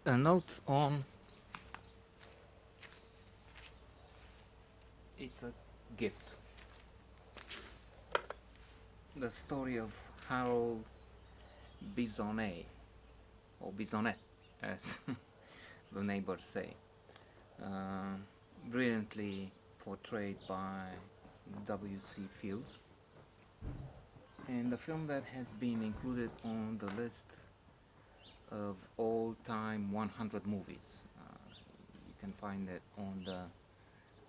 A note on It's a Gift. The story of Harold Bissonette, or Bissonette, as the neighbors say. Uh, Brilliantly portrayed by W.C. Fields. And the film that has been included on the list of all-time 100 movies. You can find it on the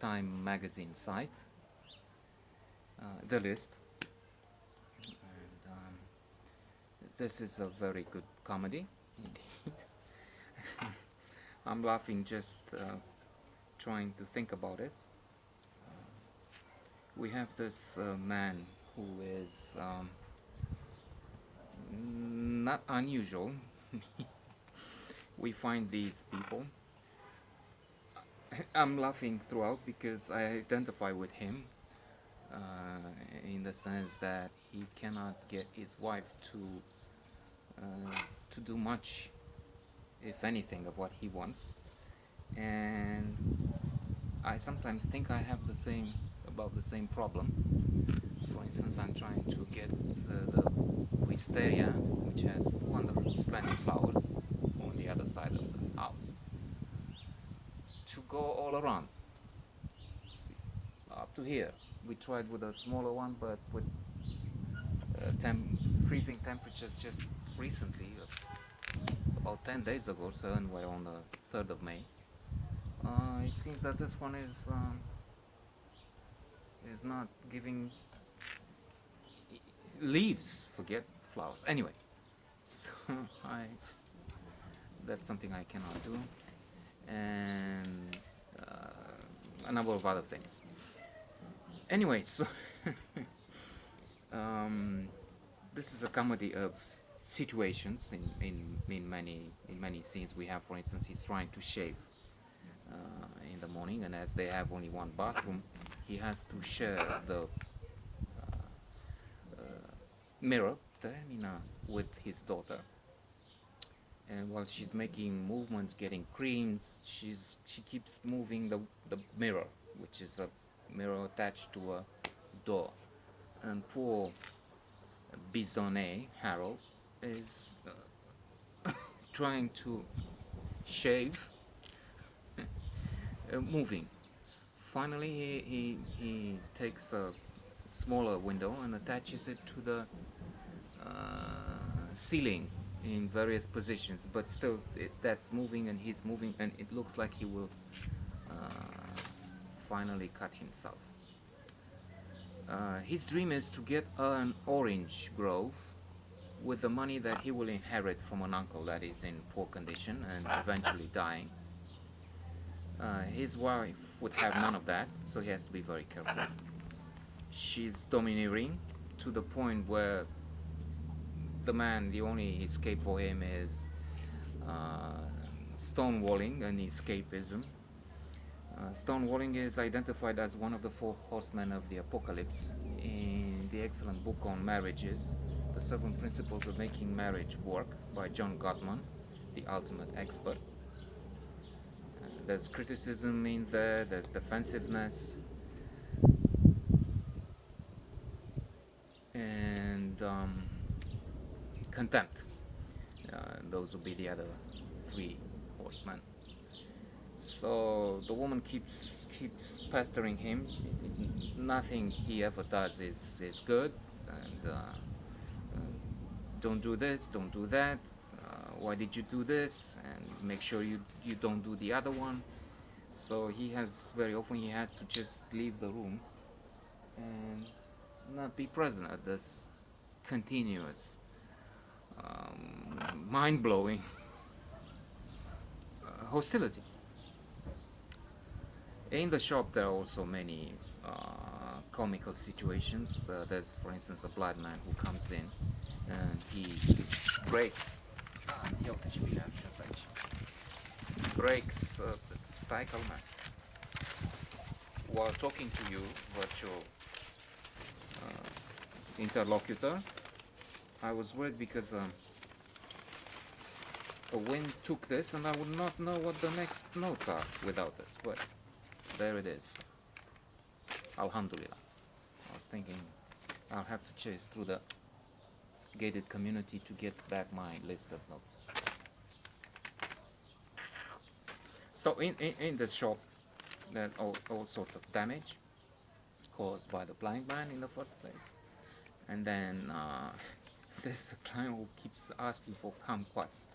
Time magazine site, the list. And this is a very good comedy, indeed. I'm laughing just trying to think about it. We have this man who is not unusual. We find these people. I'm laughing throughout because I identify with him in the sense that he cannot get his wife to do much, if anything, of what he wants, and I sometimes think I have the same problem. For instance, I'm trying to get the wisteria, which has wonderful, splendid flowers, on the other side of the house, to go all around up to here. We tried with a smaller one, but with freezing temperatures just recently, about 10 days ago, so anyway, on the 3rd of May, it seems that this one is not giving leaves. Forget flowers. Anyway, so that's something I cannot do, and a number of other things. Anyway, so this is a comedy of situations. In many scenes we have, for instance, he's trying to shave in the morning, and as they have only one bathroom, he has to share the mirror termina with his daughter. And while she's making movements, getting creams, she keeps moving the mirror, which is a mirror attached to a door. And poor Bissonette, Harold, is trying to shave, moving. Finally, he takes a smaller window and attaches it to the ceiling in various positions, but still that's moving and he's moving, and it looks like he will finally cut himself. His dream is to get an orange grove with the money that he will inherit from an uncle that is in poor condition and eventually dying. His wife would have none of that, so he has to be very careful. She's domineering to the point where the only escape for him is stonewalling and escapism. Stonewalling is identified as one of the 4 horsemen of the apocalypse in the excellent book on marriages, The 7 Principles of Making Marriage Work, by John Gottman, the ultimate expert. There's criticism in there, there's defensiveness, and contempt. Those would be the other 3 horsemen. So the woman keeps pestering him. Nothing he ever does is good, and don't do this, don't do that. Why did you do this? And make sure you don't do the other one. So very often he has to just leave the room and not be present at this continuous, mind-blowing hostility. In the shop there are also many comical situations. There's, for instance, a blind man who comes in and he breaks stai calma. While talking to you, virtual interlocutor, I was worried because a wind took this, and I would not know what the next notes are without this. But there it is. Alhamdulillah. I was thinking I'll have to chase through the gated community to get back my list of notes. So in the shop, there's all sorts of damage caused by the blind man in the first place, and then there's a client who keeps asking for kumquats,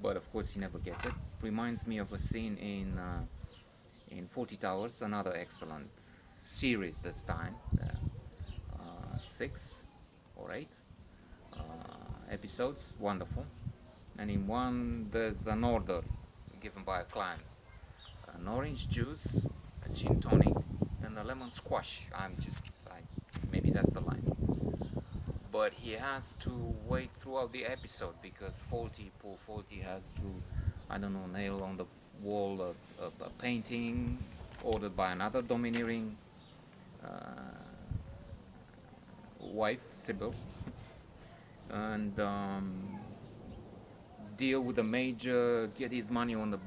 but of course he never gets it. Reminds me of a scene in 40 Towers, another excellent series this time, 6 or 8 episodes, wonderful. And in one there's an order given by a client: an orange juice, a gin tonic, and a lemon squash. Maybe that's the line. But he has to wait throughout the episode because Paul Faulty has to, I don't know, nail on the wall a painting ordered by another domineering wife, Sybil, and deal with the major, get his money on the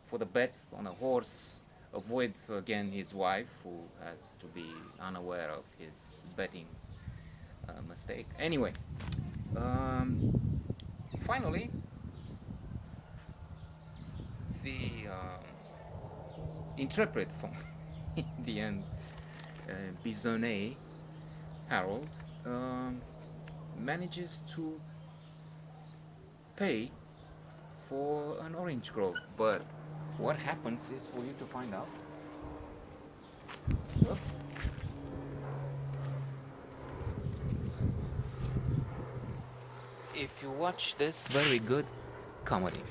for the bet on a horse, avoid again his wife, who has to be unaware of his betting mistake. Anyway, finally, the interpret from in the end, Bissonette, Harold, manages to pay for an orange grove. But what happens is for you to find out. Whoops. If you watch this very good comedy.